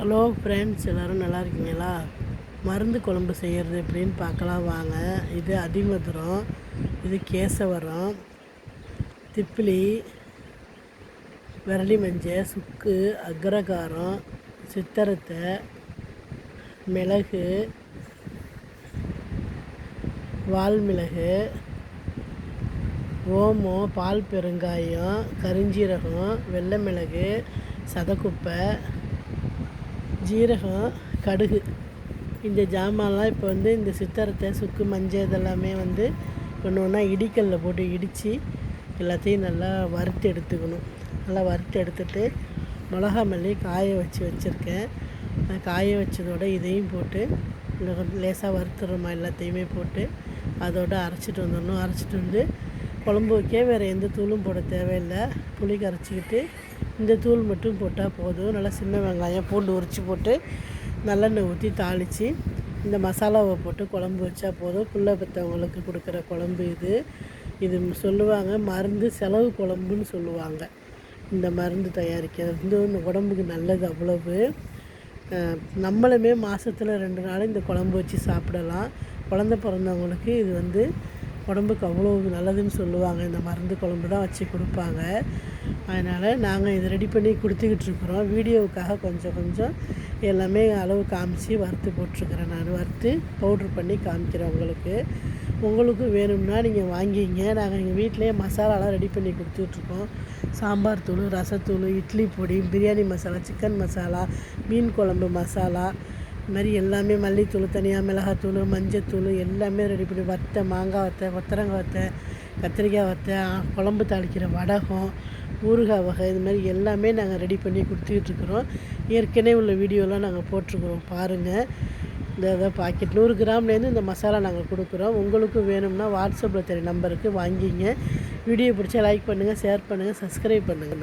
Hello friends, எல்லோரும் நல்லா இருக்கீங்களா? மருந்து குழம்பு செய்கிறது எப்படின்னு பார்க்கலாம் வாங்க. இது அதிமதுரம், இது கேசவரம், திப்பிலி, விரலி மஞ்சள், சுக்கு, அக்ரகாரம், சித்தரத்தை, மிளகு, வால்மிளகு, ஓமம், பால் பெருங்காயம், கருஞ்சீரகம், வெள்ளை மிளகு, சதக்குப்பை, ஜீரகம், கடுகு, இந்த ஜாமான்லாம் இப்போ இந்த சித்தரத்தை, சுக்கு, மஞ்சள் இதெல்லாமே ஒன்று ஒன்றா இடிக்கல்ல போட்டு இடித்து எல்லாத்தையும் நல்லா வறுத்து எடுத்துக்கணும். நல்லா வறுத்து எடுத்துகிட்டு மிளகா மல்லி காய வச்சுருக்கேன். காய வச்சதோடு இதையும் போட்டு லேசாக வறுத்துறோமா எல்லாத்தையுமே போட்டு அதோடு அரைச்சிட்டு வந்துடணும். அரைச்சிட்டு குழம்பு வைக்க வேறு எந்த தூளும் போட தேவையில்லை. புளி கரைச்சிக்கிட்டு இந்த தூள் மட்டும் போட்டால் போதும். நல்லா சின்ன வெங்காயம், பூண்டு உரித்து போட்டு நல்லெண்ணெய் ஊற்றி தாளித்து இந்த மசாலாவை போட்டு குழம்பு வச்சா போதும். புள்ள பெற்றவங்களுக்கு கொடுக்குற குழம்பு இது சொல்லுவாங்க மருந்து செலவு குழம்புன்னு சொல்லுவாங்க. இந்த மருந்து தயாரிக்கிறது உடம்புக்கு நல்லது. அவ்வளவு நம்மளுமே மாதத்தில் 2 நாள் இந்த குழம்பு வச்சு சாப்பிடலாம். குழந்த பிறந்தவங்களுக்கு இது உடம்புக்கு அவ்வளோ நல்லதுன்னு சொல்லுவாங்க. இந்த மருந்து குழம்பு தான் வச்சு கொடுப்பாங்க. அதனால் நாங்கள் இதை ரெடி பண்ணி கொடுத்துக்கிட்டு இருக்கிறோம். வீடியோவுக்காக கொஞ்சம் எல்லாமே அளவு காமிச்சு வறுத்து போட்டிருக்கிறேன். நான் வறுத்து பவுட்ரு பண்ணி காமிக்கிறேன் உங்களுக்கு வேணும்னா நீங்கள் வாங்கிங்க. நாங்கள் எங்கள் வீட்டிலேயே மசாலாலாம் ரெடி பண்ணி கொடுத்துட்ருக்கோம். சாம்பார் தூள், ரசத்தூள், இட்லி பொடி, பிரியாணி மசாலா, சிக்கன் மசாலா, மீன் குழம்பு மசாலா, இது மாதிரி எல்லாமே, மல்லித்தூள் தனியாக, மிளகாத்தூள், மஞ்சத்தூள் எல்லாமே ரெடி பண்ணி மாங்காய் வத்தை, கொத்தரங்காய் வத்தை, கத்திரிக்காய் வத்தை, குழம்பு தாளிக்கிற வடகம், ஊறுகாய் வகை, இது மாதிரி எல்லாமே நாங்கள் ரெடி பண்ணி கொடுத்துட்ருக்குறோம். ஏற்கனவே உள்ள வீடியோலாம் நாங்கள் போட்டிருக்குறோம், பாருங்கள். இந்த பாக்கெட் 100 கிராம்லேருந்து இந்த மசாலா நாங்கள் கொடுக்குறோம். உங்களுக்கும் வேணும்னா வாட்ஸ்அப்பில் தெரிய நம்பருக்கு வாங்கிங்க. வீடியோ பிடிச்சா லைக் பண்ணுங்கள், ஷேர் பண்ணுங்கள், சப்ஸ்கிரைப் பண்ணுங்கள்.